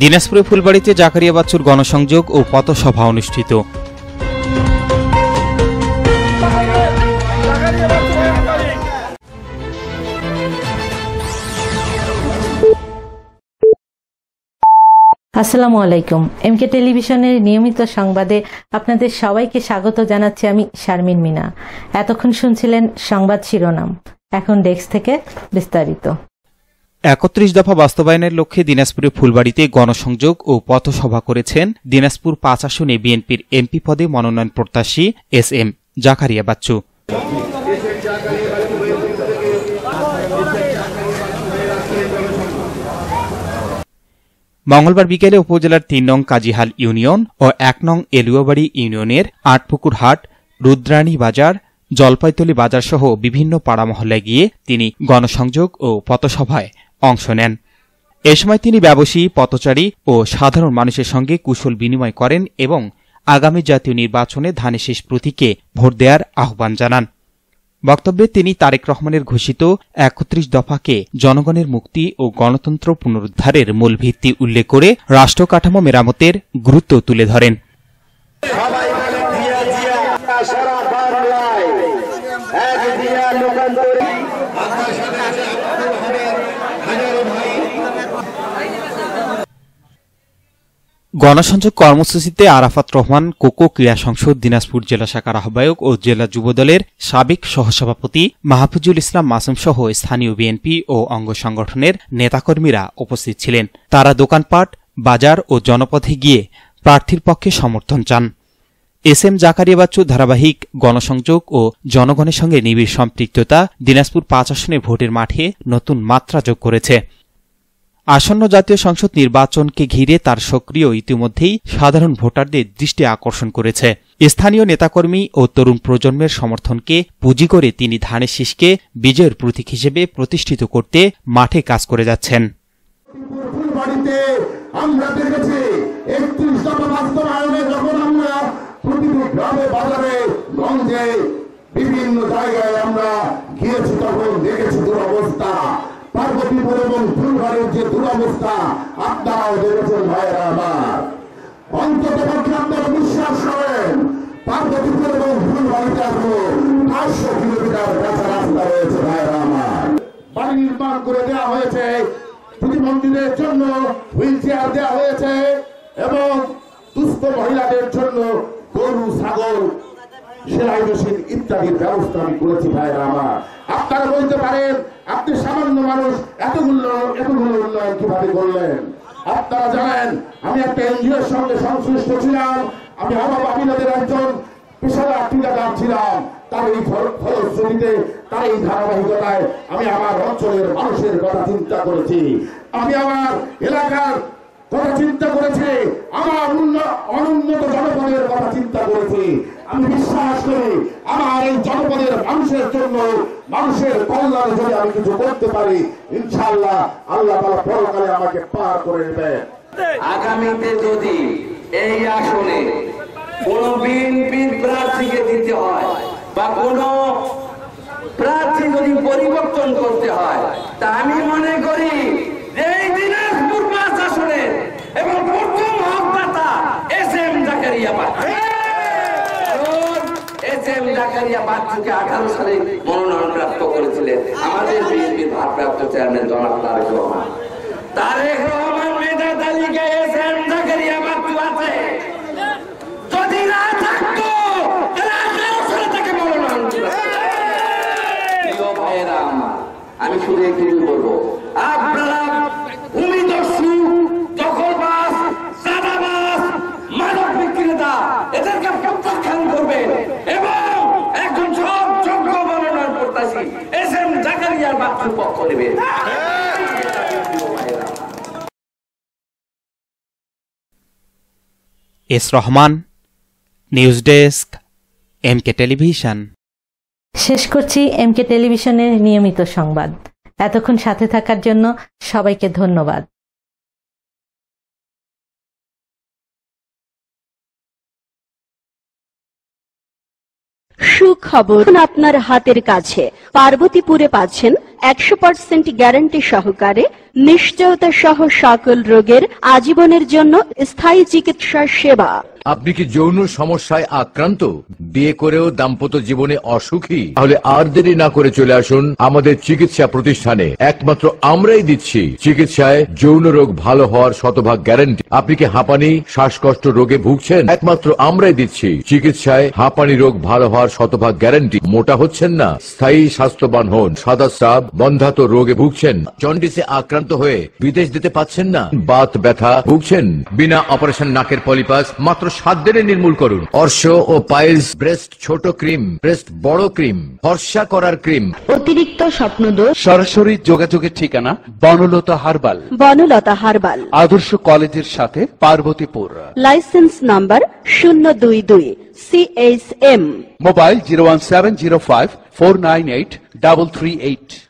দিনাজপুরে ফুলবাড়ীতে জাকারিয়া বাচ্চুর গণসংযোগ ও পথসভা অনুষ্ঠিত। আসসালামু আলাইকুম। এমকে টেলিভিশনের নিয়মিত সংবাদে আপনাদের সবাইকে স্বাগত জানাচ্ছি আমি শারমিন মিনা। এতক্ষণ শুনছিলেন সংবাদ শিরোনাম, এখন ডেস্ক থেকে বিস্তারিত। ৩১ দফা বাস্তবায়নের লক্ষ্যে দিনাজপুরে ফুলবাড়ীতে গণসংযোগ ও পথসভা করেছেন দিনাজপুর ৫ আসনে বিএনপির এমপি পদে মনোনয়ন প্রত্যাশী এস.এম. জাকারিয়া বাচ্চু। মঙ্গলবার বিকেলে উপজেলার ৩ নং কাজীহাল ইউনিয়ন ও ১ নং এলুয়াবাড়ি ইউনিয়নের আটপুকুর হাট, রুদ্রাণী বাজার, জলপাইতলী বাজার সহ বিভিন্ন পাড়া মহল্লায় গিয়ে তিনি গণসংযোগ ও পথসভায় অংশ নেন। এ সময় তিনি ব্যবসায়ী, পথচারী ও সাধারণ মানুষের সঙ্গে কুশল বিনিময় করেন এবং আগামী জাতীয় নির্বাচনে ধানের শীষ প্রতীকে ভোট দেওয়ার আহ্বান জানান। বক্তব্যে তিনি তারেক রহমানের ঘোষিত ৩১ দফাকে জনগণের মুক্তি ও গণতন্ত্র পুনরুদ্ধারের মূল ভিত্তি উল্লেখ করে রাষ্ট্র কাঠামো মেরামতের গুরুত্ব তুলে ধরেন। গণসংযোগ কর্মসূচিতে আরাফাত রহমান কোকো ক্রীড়া সংসদ দিনাজপুর জেলা শাখার আহ্বায়ক ও জেলা যুবদলের সাবেক সহসভাপতি মাহফুজুল ইসলাম মাসুম সহ স্থানীয় বিএনপি ও অঙ্গ সংগঠনের নেতাকর্মীরা উপস্থিত ছিলেন। তারা দোকানপাট, বাজার ও জনপথে গিয়ে প্রার্থীর পক্ষে সমর্থন চান। এস.এম. জাকারিয়া বাচ্চু ধারাবাহিক গণসংযোগ ও জনগণের সঙ্গে নিবিড় সম্পৃক্ততা দিনাজপুর ৫ আসনে ভোটের মাঠে নতুন মাত্রা যোগ করেছে। আসন্ন জাতীয় সংসদ নির্বাচনকে ঘিরে তার সক্রিয় ইতিমধ্যেই সাধারণ ভোটারদের দৃষ্টি আকর্ষণ করেছে। স্থানীয় নেতাকর্মী ও তরুণ প্রজন্মের সমর্থনকে পুঁজি করে তিনি ধানের শীষকে বিজয়ের প্রতীক হিসেবে প্রতিষ্ঠিত করতে মাঠে কাজ করে যাচ্ছেন। বিভিন্ন জায়গায় আমরা গিয়েছি, তখন দেখেছি দুরবস্থা। পার্বতীপুর এবং ফুলবাড়ির যে দুরবস্থা আপনারাও দেখেছেন ভাইয়েরা আমার। অন্তত পক্ষে আপনারা বিশ্বাস করেন পার্বতীপুর এবং ফুলবাড়িতে এখনো 500 কিলোমিটার কাঁচা রাস্তা রয়েছে ভাইয়েরা আমার। বাড়ি নির্মাণ করে দেওয়া হয়েছে, প্রতিবন্ধীদের জন্য হুইল চেয়ার দেওয়া হয়েছে এবং দুস্থ মহিলাদের জন্য গরু, ছাগল, সেলাই মেশিন ইত্যাদির ব্যবস্থা আমি করেছি ভাইয়েরা আমার। আপনারা বলতে পারেন আপনি সামান্য মানুষ, এতগুলো উন্নয়ন কিভাবে করলেন? আপনারা জানেন আমি একটা এনজিওর সঙ্গে সংশ্লিষ্ট ছিলাম। আমি আবাব আমিনাদের একজন পেশাদার ঠিকাদার ছিলাম। তার এই ফলশ্রুতিতে, তার এই ধারাবাহিকতায় আমি আমার অঞ্চলের মানুষের কথা চিন্তা করেছি, আমি আমার এলাকার কথা চিন্তা করেছি, আমার অনুন্নত জনপদের কথা চিন্তা করেছি। আমি বিশ্বাস করি আমার এই জনপদের মানুষের জন্য, মানুষের কল্যাণে যদি আমি কিছু করতে পারি, ইনশাআল্লাহ আল্লাহ তাআলা পরকালে আমাকে পার করে নেবেন। আগামীতে যদি এই আসনে কোন বিএনপির প্রার্থীকে দিতে হয় বা কোন প্রার্থী যদি পরিবর্তন করতে হয়, তা আমি মনে করি এই দিনাজপুর ৫ আসনের এবং প্রথম হকদাতা এস.এম. জাকারিয়া বাচ্চু। এস.এম. জাকারিয়া বাচ্চুকে 18 সালে মনোনয়ন প্রাপ্ত করেছিলেন আমাদের বিএনপির ভারপ্রাপ্ত চেয়ারম্যান জনাব তারেক রহমান। তারেক রহমান মেধা তালিকায় এস.এম. জাকারিয়া বাচ্চু আছে। যদি না থাকতো তাহলে 18 সালে তাকে মনোনয়ন দিত। প্রিয় ভাইয়েরা আমার, আমি শুধু একটু বলবো, আপনারা ভূমিদস্যু, দখলবাজ, চাঁদাবাজ, মাদক বিক্রেতা এদেরকে প্রত্যাখ্যান করবেন এবং একজন সব যোগ্য মনোনয়ন প্রত্যাশী এস.এম. জাকারিয়ার বাচ্চুর পক্ষ নেবেন। S Rahman, news desk, MK television. শেষ করছি এমকে টেলিভিশনের নিয়মিত সংবাদ। এতক্ষণ সাথে থাকার জন্য সবাইকে ধন্যবাদ। সুখবর আপনার হাতের কাছে। পার্বতীপুরে পাচ্ছেন 100% গ্যারান্টি সহকারে নিশ্চয়তা সহ সকল রোগের আজীবনের জন্য স্থায়ী চিকিৎসা সেবা। আপনি কি যৌন সমস্যায় আক্রান্ত, বিয়ে করেও দাম্পত্য জীবনে অসুখী? তাহলে আর দেরি না করে চলে আসুন আমাদের চিকিৎসা প্রতিষ্ঠানে। একমাত্র আমরাই দিচ্ছি চিকিৎসায় যৌন রোগ ভালো হওয়ার শতভাগ গ্যারান্টি। আপনি কি হাঁপানি, শ্বাসকষ্ট রোগে ভুগছেন? একমাত্র আমরাই দিচ্ছি চিকিৎসায় হাঁপানি রোগ ভালো হওয়ার শতভাগ গ্যারান্টি। মোটা হচ্ছেন না, স্থায়ী স্বাস্থ্যবান হন। সাদা স্রাব, বন্ধ্যাত্ব রোগে ভুগছেন, জন্ডিসে আক্রান্ত হয়ে বিদেশ যেতে পাচ্ছেন না, বাত ব্যথা ভুগছেন, বিনা অপারেশন নাকের পলিপাস মাত্র 7 দিনে নির্মূল করুন। অর্শ ও পাইলস, ব্রেস্ট ছোট ক্রিম, ব্রেস্ট বড় ক্রিম, ফর্সা করার ক্রিম, অতিরিক্ত স্বপ্নদোষ। সরাসরি যোগাযোগের ঠিকানা বনলতা হারবাল, বনলতা হারবাল, আদর্শ কলেজের সাথে, Parbatipur. Licence number 022 CHM, mobile 01705 498 338।